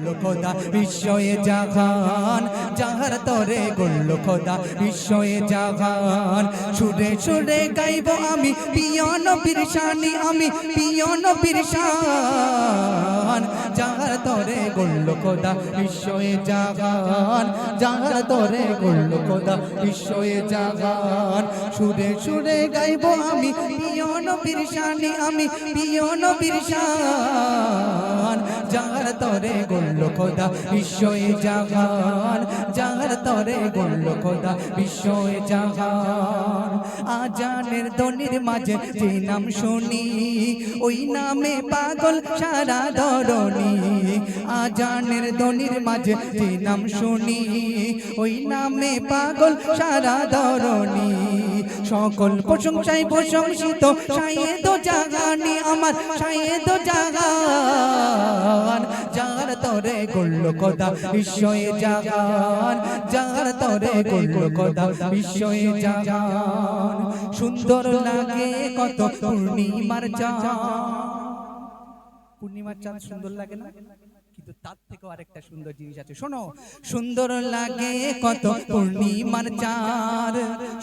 গড়ল খোদা বিশ্বয়ে জাহান, যাহার তরে গড়ল খোদা বিশ্বয়ে জাহান। সুরে সুরে গাইব আমি প্রিয় নবীর শানি, আমি প্রিয় নবীর শান, যাহার তরে গড়ল খোদা বিশ্বয়ে জাহান, যাহার তরে গড়ল খোদা বিশ্বয়ে জাহান। সুরে সুরে গাইব আমি প্রিয় নবীর শানি, আমি প্রিয় নবীর শান, যাহার তরে গড়ল খোদা বিশ্বয়ে জাহান, যাহার তরে গড়ল খোদা বিশ্বয়ে জাহান। আজানের ধ্বনির মাঝে যে নাম শুনি, ওই নামে পাগল সারা ধরণী। আজানের ধ্বনির মাঝে যে নাম শুনি, ওই নামে পাগল সারা ধরণী। সকল প্রশংসায় প্রশংসিত শাহেদ জাহানি, আমার শাহেদ জাহান, যার তরে গড়ল খোদা বিশ্বয়ে জাহান, যার তরে গড়ল খোদা বিশ্বয়ে জাহান। সুন্দর লাগে কত পূর্ণিমার চাঁদ, পূর্ণিমার চাঁদ সুন্দর লাগে না? কিন্তু তার থেকেও আরেকটা সুন্দর জিনিস আছে, শোনো। সুন্দর লাগে কত পূর্ণিমার চাঁদ,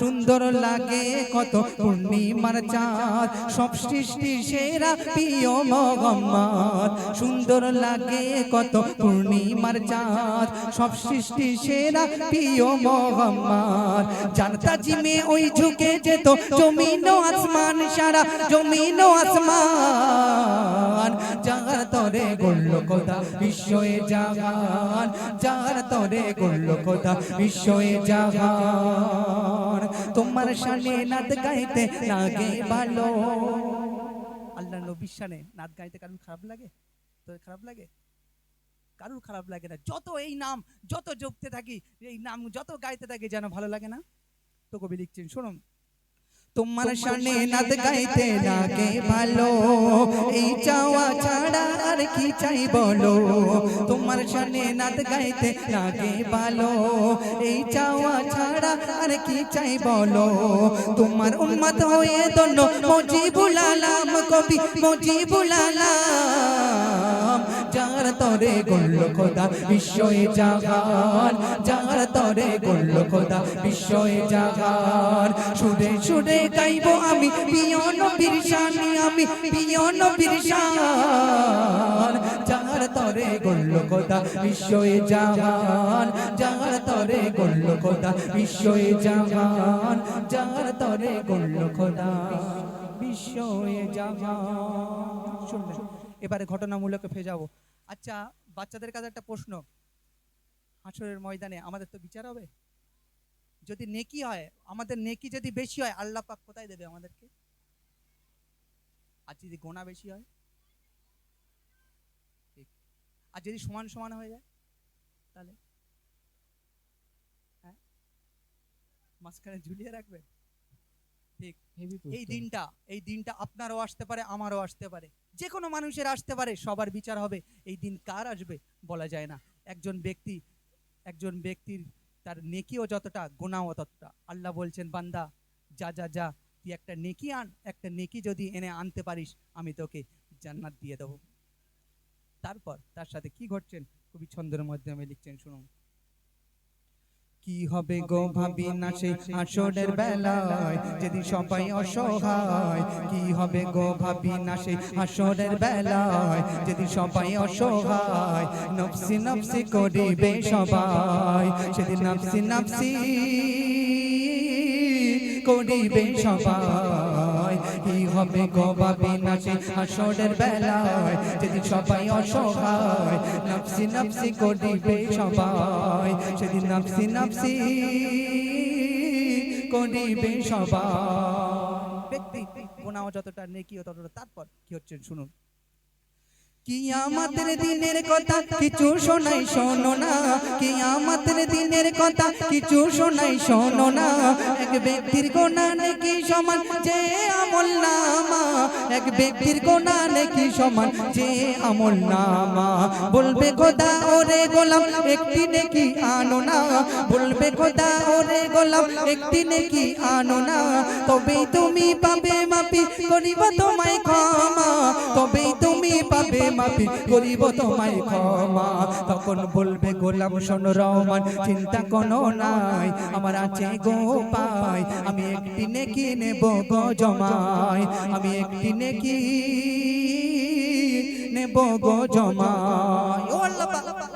সুন্দর লাগে কত পূর্ণিমার চাঁদ, সব সৃষ্টি সেরা প্রিয় মোহাম্মদ। সুন্দর লাগে কত পূর্ণিমার চাঁদ, সব সৃষ্টি সেরা প্রিয় মোহাম্মদ। যার তাজিমে ওই ঝুঁকে যেত জমিন ও আসমান, সারা জমিন ও আসমান, যার তরে গড়ল খোদা বিশ্বয়ে জাহান, যার তরে গড়ল খোদা বিশ্বয়ে জাহান। তোমার শানে নাত গাইতে লাগে ভালো, আল্লাহর নবীর শানে নাত গাইতে কারণ খারাপ লাগে? তো খারাপ লাগে? কারুর খারাপ লাগে না। যত এই নাম যত জপতে থাকি, এই নাম যত গাইতে থাকি, যেন ভালো লাগে না? তো কবি লিখছেন, শোনো। তোমার শানে নাত গাইতে লাগে ভালো, এই চাওয়া ছাড়া আর কি চাই বলো। তোমার শানে নাত গাইতে লাগে ভালো, এই চাওয়া ছাড়া আর কি চাই বলো। তোমার উম্মত হয়ে দন্য মুজিবুল আলাম, কবি মুজিবুল আলাম, যার তরে গড়ল খোদা বিশ্বয়ে জাহান, যার তরে গড়ল খোদা বিশ্বয়ে জাহান। সুরে সুরে গাইব আমি প্রিয় নবীর শানি, আমি প্রিয় নবীর শান, যার তরে গড়ল খোদা বিশ্বয়ে জাহান, যার তরে গড়ল খোদা বিশ্বয়ে জাহান, যার তরে গড়ল খোদা বিশ্বয়ে জাহান। শুনলেন? এবারে ঘটনামূলক ফিরে যাবো। আচ্ছা, বাচ্চাদের কাছে একটা প্রশ্ন, হাসরের ময়দানে আমাদের তো বিচার হবে। যদি নেকি হয়, আমাদের নেকি যদি বেশি হয়, আল্লাহ পাক কোথায় দেবে আমাদেরকে? আর যদি গোনা বেশি হয়, আর যদি সমান সমান হয়ে যায়, তাহলে হ্যাঁ মাঝখানে ঝুলিয়ে রাখবে? ঠিক। এই দিনটা আপনারও আসতে পারে, আমারও আসতে পারে, যে কোনো মানুষের আসতে পারে, সবার বিচার হবে। এই দিন কার আসবে বলা যায় না। একজন ব্যক্তির তার নেকিও যতটা, গুনাহও ততটা। আল্লাহ বলছেন, বান্দা যা যা যা, তুই একটা নেকি আন, একটা নেকি যদি এনে আনতে পারিস, আমি তোকে জান্নাত দিয়ে দেবো। তারপর তার সাথে কি ঘটছেন কবি ছন্দের মাধ্যমে লিখছেন, শুনুন। কি হবে গো ভাবি না সেই হাসরের বেলায়, যেদিন সবাই অসহায়। কি হবে গো ভাবি না সেই হাসরের বেলায়, যেদিন সবাই অসহায়। নফসি নফসি করিবে সবাই, সেদিন নফসি নফসি করিবে সবাই। কি হবে গো ভাবি না সেই হাসরের বেলায়, যেদিন সবাই অসহায়। নফসি নফসি করিবে সবাই, সেদিন নফসি নফসি করিবে সবাই। ব্যক্তি গুনাহ যতটা, নেকিও ততটা। তারপর কি হচ্ছে শুনুন। কিয়ামতের দিনের কথা কিছু শোনাই শোনো না, কিয়ামতের দিনের কথা কিছু শোনাই শোনো না। এক ব্যক্তির গুনাহ নেকি সমান যে আমলনামা, এক ব্যক্তির গুনাহ নেকি সমান যে আমলনামা। বলবে খোদা ওরে গোলাম একটি নেকি আনো না, বলবে খোদা ওরে গোলাম একটি নেকি আনো না। তবেই তুমি পাবে মাফি করিব তোমায় ক্ষমা, তবেই তুমি পাবে মাফি করিব তোমায় ক্ষমা। তখন বলবে গোলাম শোনো রহমান চিন্তা কোনো নাই, আমার আছে গো পাই, আমি একটি নেকি নেব গো জমাই, আমি একটি নেকি নেব গো জমাই। ও আল্লাহ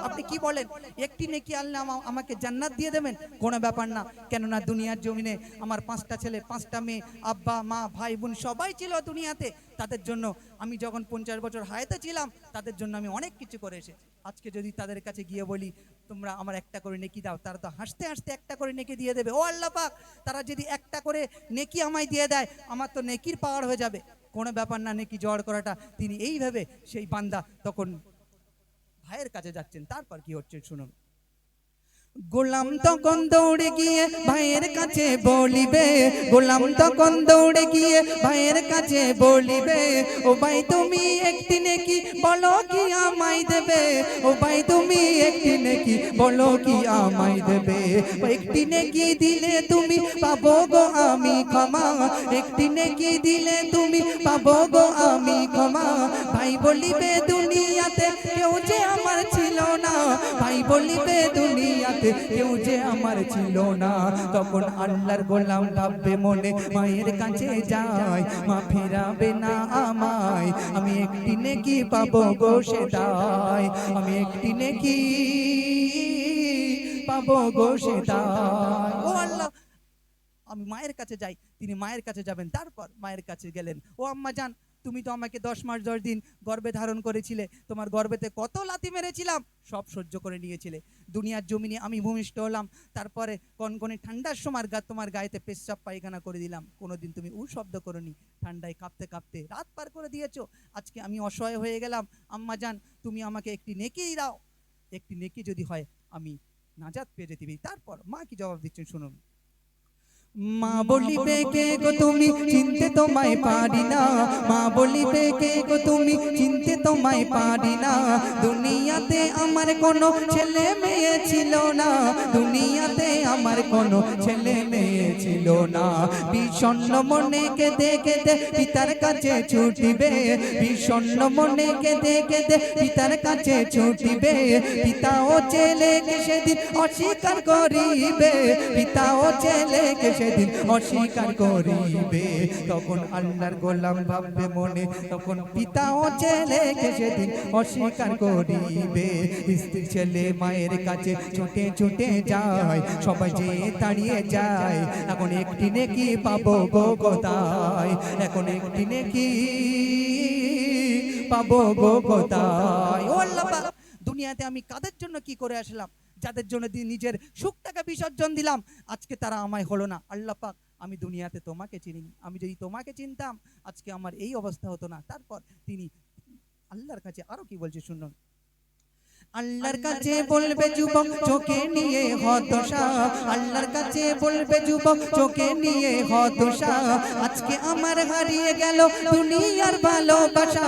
আপনি কি বলেন, একটি নেকি আল্লাহ আমাকে জান্নাত দিয়ে দেবেন? কোনো ব্যাপার না, কেননা দুনিয়ার জমিনে আমার 5টা ছেলে 5টা মেয়ে, আব্বা মা ভাই বোন সবাই ছিল দুনিয়াতে। তাদের জন্য আমি যখন 50 বছর হায়াতে ছিলাম তাদের জন্য আমি অনেক কিছু করে এসেছি। আজকে যদি তাদের কাছে গিয়ে বলি তোমরা আমার একটা করে নেকি দাও, তারা তো হাসতে হাসতে একটা করে নেকি দিয়ে দেবে। ও আল্লাহ পাক, তারা যদি একটা করে নেকি আমায় দিয়ে দেয় আমার তো নেকির পাওয়ার হয়ে যাবে। কোনো ব্যাপার না, নেকি জোগাড় করাটা। তিনি এইভাবে সেই বান্দা তখন ভাইয়ের কাছে যাচ্ছেন। তারপর কি হচ্ছে শুনুন। গোলাম তখন দৌড়ে গিয়ে ভাইয়ের কাছে বলিবে, গোলাম তখন দৌড়ে গিয়ে ভাইয়ের কাছে বলিবে, ও ভাই তুমি একটি নেকি বলো কি আমায় দেবে, ও ভাই তুমি একটি নেকি বলো কি আমায় দেবে, একটি নেকি দিলে তুমি পাবো গো আমি ক্ষমা, একটি নেকি দিলে তুমি পাবো গো আমি ক্ষমা। ভাই বলিবে দুনিয়াতে কেউ যে আমার ছিল না, ভাই বলিবে দুনিয়াতে কেউ যে আমার ছিল না। তখন আল্লাহর গোলাম ভাববে মনে মায়ের কাছে যায়, মা ফিরাবে না আমায়, আমি একটি নেকি পাবো গো সেটাই, আমি একটি নেকি পাবো গো সেটাই। ও আল্লাহ, আমি মায়ের কাছে যাই, তিনি মায়ের কাছে যাবেন। তারপর মায়ের কাছে গেলেন, ও আম্মা জান তুমি তো আমাকে 10 মাস 10 দিন গর্ভে ধারণ করেছিলে, তোমার গর্ভেতে কত লাথি মেরেছিলাম সব সহ্য করে নিয়েছিলে। দুনিয়ার জমিনে আমি ভূমিষ্ঠ হলাম, তারপরে কনকনে ঠান্ডার সময় তোমার গায়েতে পেশাব পায়খানা করে দিলাম, কোনোদিন তুমি উ শব্দ করনি, ঠান্ডায় কাঁপতে কাঁপতে রাত পার করে দিয়েছো। আজকে আমি অসহায় হয়ে গেলাম, আম্মা জান তুমি আমাকে একটি নেকি দাও, একটি নেকি যদি হয় আমি নাজাত পেয়ে যেতে পারি। তারপর মা কি জবাব দিচ্ছেন শুনুন। মা বলিবে কে গো তুমি চিনতে তোমায় পারি না, মা বলিবে কে গো তুমি চিনতে তোমায় পারি না, দুনিয়াতে আমার কোনো ছেলে মেয়ে ছিল না, দুনিয়াতে আমার কোনো ছেলে মেয়ে ছিল না। বিষণ্ণ মনে কেঁদে কেঁদে পিতার কাছে ছুটিবে, বিষণ্ণ মনে কেঁদে কেঁদে পিতার কাছে ছুটিবে, পিতা ও ছেলেকে সেদিন অস্বীকার করিবে, পিতা ও ছেলেকে সেদিন অস্বীকার করিবে। তখন আল্লাহর গোলাম ভাববে মনে, তখন পিতা ও ছেলেকে সেদিন অস্বীকার করিবে। স্ত্রী ছেলে মায়ের কাছে ছুটে ছুটে যায়, সবাই যে দাঁড়িয়ে যায়, এখন একটি নেকি পাবো গো কোথায়, এখন একটি নেকি পাবো গো কোথায়। ও আল্লাহ পাক, দুনিয়াতে আমি কাদের জন্য কি করে আসলাম, যাদের জন্য নিজের সুখটাকে বিসর্জন দিলাম, আজকে তারা আমায় হলো না। আল্লাহ পাক আমি দুনিয়াতে তোমাকে চিনিনি, আমি যদি তোমাকে চিনতাম আজকে আমার এই অবস্থা হতো না। তারপর তিনি আল্লাহর কাছে আরো কি বলছে শুনুন। আল্লাহর কাছে বলবে যুবক চোখে নিয়ে হতাশা, আল্লাহর কাছে বলবে যুবক চোখে নিয়ে হতাশা, আজকে আমার হারিয়ে গেল দুনিয়ার ভালোবাসা,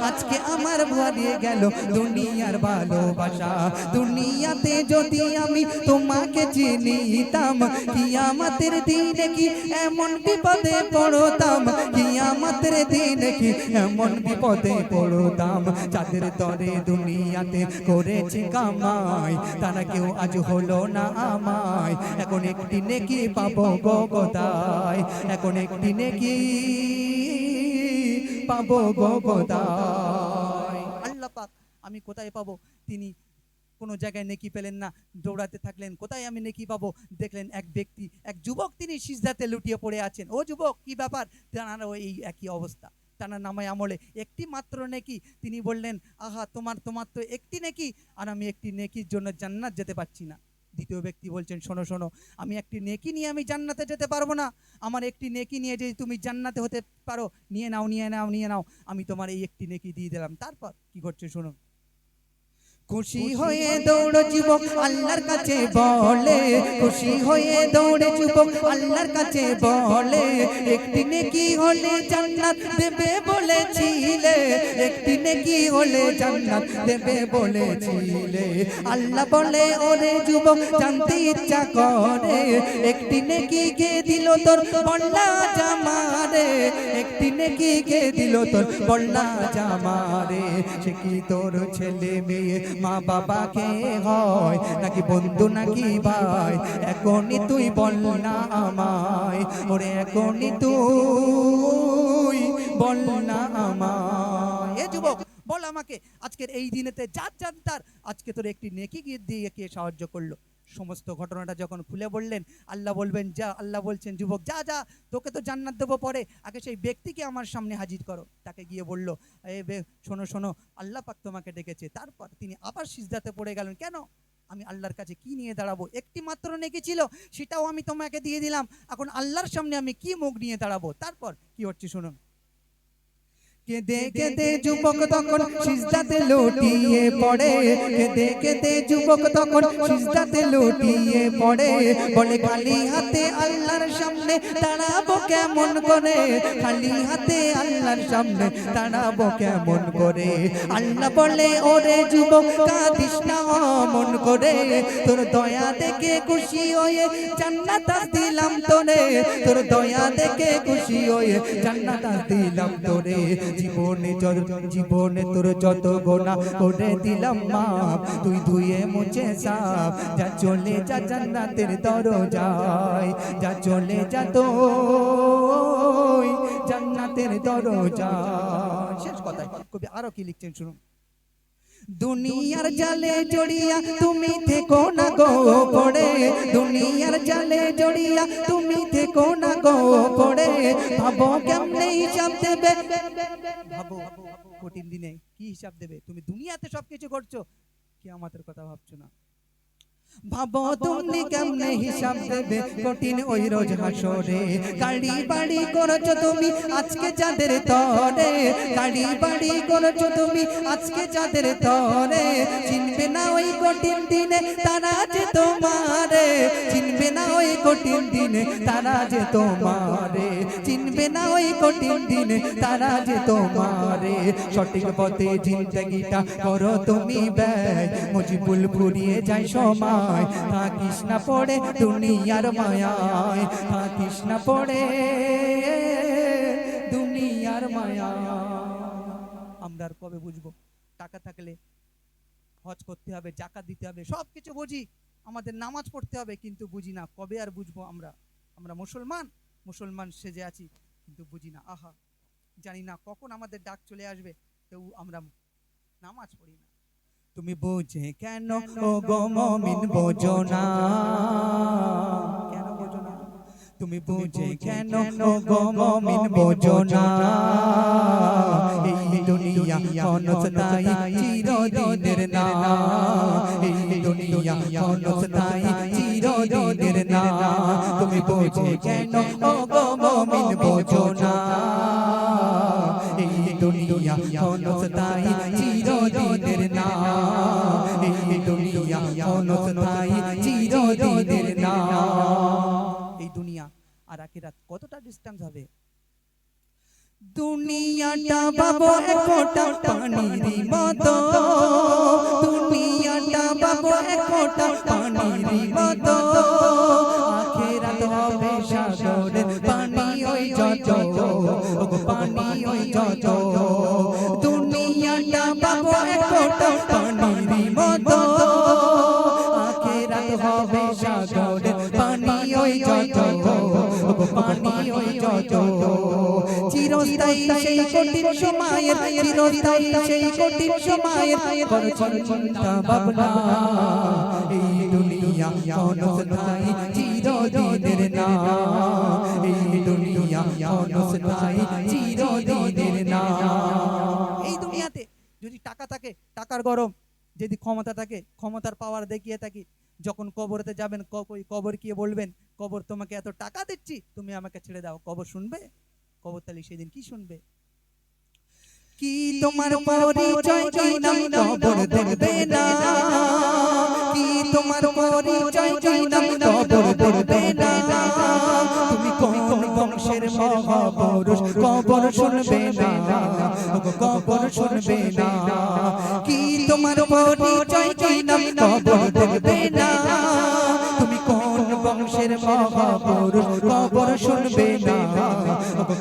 আজকে আমার হারিয়ে গেল দুনিয়ার ভালোবাসা। দুনিয়াতে যদি আমি তোমাকে চিনিতাম, কিয়ামতের দিনে কি এমন বিপদে পড়তাম, কিয়ামতের দিনে কি এমন বিপদে পড়তাম, যাদের তরে দুনিয়াতে করে কামাই তারা কেউ আজ হলো না আমায়, এখন একটি নেকি পাবো গো কোথায়, এখন একটি নেকি পাবো গো কোথায়। আল্লাহ পাক আমি কোথায় পাবো, তিনি কোনো জায়গায় নেকি পেলেন না, দৌড়াতে থাকলেন কোথায় আমি নেকি পাবো। দেখলেন এক ব্যক্তি, এক যুবক তিনি সিজদাতে লুটিয়ে পড়ে আছেন। ও যুবক কি ব্যাপার, তার এই একই অবস্থা, তার নামায় আমলে একটি মাত্র নেকি। তিনি বললেন আহা তোমার তো একটি নেকি, আর আমি একটি নেকির জন্য জান্নাত যেতে পারছি না। দ্বিতীয় ব্যক্তি বলছেন শোনো শোনো, আমি একটি নেকি নিয়ে আমি জান্নাতে যেতে পারবো না, আমার একটি নেকি নিয়ে যদি তুমি জান্নাতে হতে পারো নিয়ে নাও নিয়ে নাও নিয়ে নাও, আমি তোমার এই একটি নেকি দিয়ে দিলাম। তারপর কি করছে শুনুন। খুশি হয়ে দৌড় যুবক আল্লাহর কাছে বলে, খুশি হয়ে দৌড়ে যুবক আল্লাহর কাছে বলে, একটি নেকি হলে জান্নাত দেবে বলেছিলে, একটি নেকি হলে জান্নাত দেবে বলেছিলে। আল্লাহ বলে ওরে যুবক জানতে ইচ্ছা করে, একটি নেকি কে দিল তোর বল্লা জামারে, একটি নেকি কে দিল তোর বল্লা জামারে। সে কি তোর ছেলে মেয়ে মা বাবা কে হয়, নাকি বন্ধু নাকি ভাই, এখনই তুই বল না আমায়, ওরে এখনই তুই বল না আমায়। এ যুবক বল আমাকে, আজকের এই দিনেতে যার জানতার আজকে তোর একটি নেকি দিয়ে কে সাহায্য করলো? সমস্ত ঘটনাটা যখন খুলে বললেন, আল্লাহ বলবেন যা, আল্লাহ বলছেন যুবক যা যা, তোকে তো জান্নাত দেবো পরে, আগে সেই ব্যক্তিকে আমার সামনে হাজির করো। তাকে গিয়ে বলল, শোনো শোনো, আল্লাহ পাক তোমাকে ডেকেছে। তারপর তিনি আবার সিজদাতে পড়ে গেলেন। কেন? আমি আল্লাহর কাছে কি নিয়ে দাঁড়াবো? একটি মাত্র নেকি ছিল, সেটাও আমি তোমাকে দিয়ে দিলাম, এখন আল্লাহর সামনে আমি কি মুখ নিয়ে দাঁড়াবো? তারপর কি হচ্ছে শুনুন। কেঁদে কেঁদে যুবক তখন সিজদাতে লুটিয়ে পড়ে, কেঁদে কেঁদে যুবক তখন সিজদাতে লুটিয়ে পড়ে, বলে খালি হাতে আল্লাহর সামনে দাঁড়াবো কেমন করে, খালি হাতে আল্লাহর সামনে দাঁড়াবো কেমন করে। আল্লাহ বলে ওরে যুবক কাঁদিস না অমন করে, তোর দয়া দেখে খুশি হয়ে জান্নাত দিলাম তোরে, তোর দয়া দেখে খুশি হয়ে জান্নাত দিলাম তোরে। জীবনে তোর যত গোনা করে দিলাম মাপ, তুই ধুয়ে মুছে সাফ, যা চলে যা জান্নাতের দরজায়, যা চলে যা তুই জান্নাতের দরজায়। শেষ কথায় কবি আরো কি লিখছেন শুনুন। দুনিয়ার জালে জড়িয়া তুমি থেকো না গো পড়ে, দুনিয়ার জালে জড়িয়া তুমি থেকো না গো পড়ে, ভাবো কেমনে হিসাব দেবে, ভাবো কঠিন দিনে কি হিসাব দেবে? তুমি দুনিয়াতে সবকিছু করছো, কিয়ামতের কথা ভাবছো না। ভাবো তুমি কেমনে হিসাব দেবে কঠিন ওই রোজ হাসরে, গাড়ি বাড়ি করছো তুমি আজকে যাদের তরে, গাড়ি বাড়ি করছো তুমি আজকে যাদের তরে, চিনবে না ওই কঠিন দিনে তারা যে তোমারে, চিনবে না ওই কঠিন দিনে তারা যে তোমারে, চিনবে না ওই কঠিন দিনে তারা যে তোমারে। সঠিক পথে জিন্দগিটা করো তুমি ব্যয়, মুজিবুল ফুরিয়ে যায় সময়, থাকিস না পড়ে দুনিয়ার মায়ায়, থাকিস না পড়ে দুনিয়ার মায়ায়। আমরা আর কবে বুঝবো? টাকা থাকলে হজ করতে হবে, যাকাত দিতে হবে, সবকিছু বুঝি, আমাদের নামাজ পড়তে হবে, কিন্তু বুঝি না। কবে আর বুঝবো? আমরা মুসলমান সেজে আছি, কিন্তু বুঝি না। আহা, জানি না কখন আমাদের ডাক চলে আসবে, তো আমরা নামাজ পড়ি না। তুমি বুঝে কেন ও গো মুমিন বোঝো না, কেন বোঝো না? তুমি বুঝে কেন ও গো মুমিন বোঝো না, এই দুনিয়া ক্ষণস্থায়ী চিরদিনের না, এই দুনিয়া ক্ষণস্থায়ী চিরদিনের না। তুমি বুঝে কেন ও গো মুমিন বোঝো না, এই দুনিয়া ক্ষণস্থায়ী চিরদিনের না, এই দুনিয়া ক্ষণস্থায়ী চিরদিনের না। এই দুনিয়া আর আখিরাত কতটা ডিসটেন্স হবে? দুনিয়াটা বাবু একটা পানির মতো, দুনিয়াটা বাবু একটা পানির মতো, আখিরাত হবে সাগরের পানি ওই যত, পানি ওই যত। দুনিয়াটা বাবু একটা পানির মতো, আখিরাত হবে সাগরের পানি ওই যত, পানি ওই যত। চিরস্থায়ী সেই কঠিন সময়ের, চিরস্থায়ী সেই কঠিন সময়ের করছো চিন্তা ভাবনা, এই দুনিয়া ক্ষণস্থায়ী চিরদিনের না, এই দুনিয়া ক্ষণস্থায়ী চিরদিনের না। এই দুনিয়াতে যদি টাকা থাকে, টাকার গরম, যদি ক্ষমতা থাকে, ক্ষমতার পাওয়ার দেখিয়ে থাকি, যখন কবরেতে যাবেন, কবর গিয়ে বলবেন, কবর তোমাকে এত টাকা দিচ্ছি, তুমি আমাকে ছেড়ে দাও, কবর শুনবে? কবর তাহলে সেদিন কি শুনবে? কি তোমার পরিচয় কি নাম কবর দেখবে না, কি তোমার পরিচয় কি নাম কবর দেখবে না, তুমি কোন বংশের মহাপুরুষ কবর শুনবে না, কবর শুনবে না, কি তোমার পরিচয় কি নাম কবর দেখবে না, তুমি কোন বংশের মহাপুরুষ কবর শুনবে না,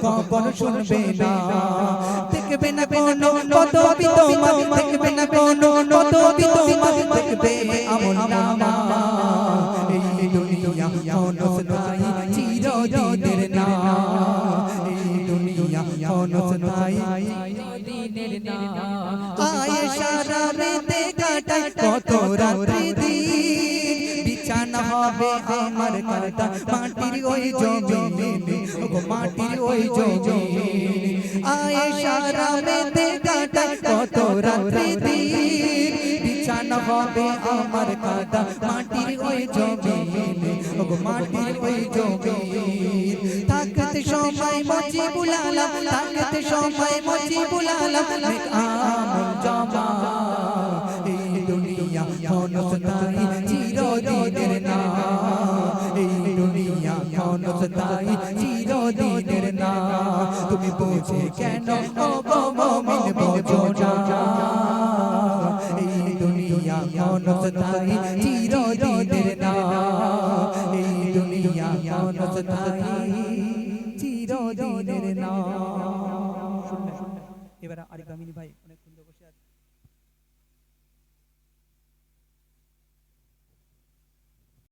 কবর শুনবে না, দেখবে না কোন পদবি তোমার, দেখবে না কোন পদবি তোমার, দেখবে আমল নামা, এই দুনিয়া হনস নাই চিরদিনের না, এই দুনিয়া হনস নাই চিরদিনের না, আয়েশা রাতে কাটাই কত রাত্রি দিন, বিছানা হবে আমার কাঁটা মাটির ওই জমিনে, ওগো মাটির ওই জমিনে, আয়েশা রাতে কাটাই কত রাত্রি দিন, বিছানা হবে আমার কাঁটা মাটির ওই জমিনে, ওগো মাটির ওই জমিনে, থাকতে সময় মুজিবুল আলম, থাকতে সময় মুজিবুল আলম, নেক আমল জমা, এই দুনিয়া হনস নাই চিরদিনের না, এই দুনিয়া হনস নাই চিরদিনের না, তুমি বুঝে কেন ও গো মুমিন বোঝো না, এই দুনিয়া হনস নাই চিরদিনের না, এই দুনিয়া হনস নাই চিরদিনের না। এবার আরিফ আমিনী ভাই অনেক সুন্দর বসে আছে।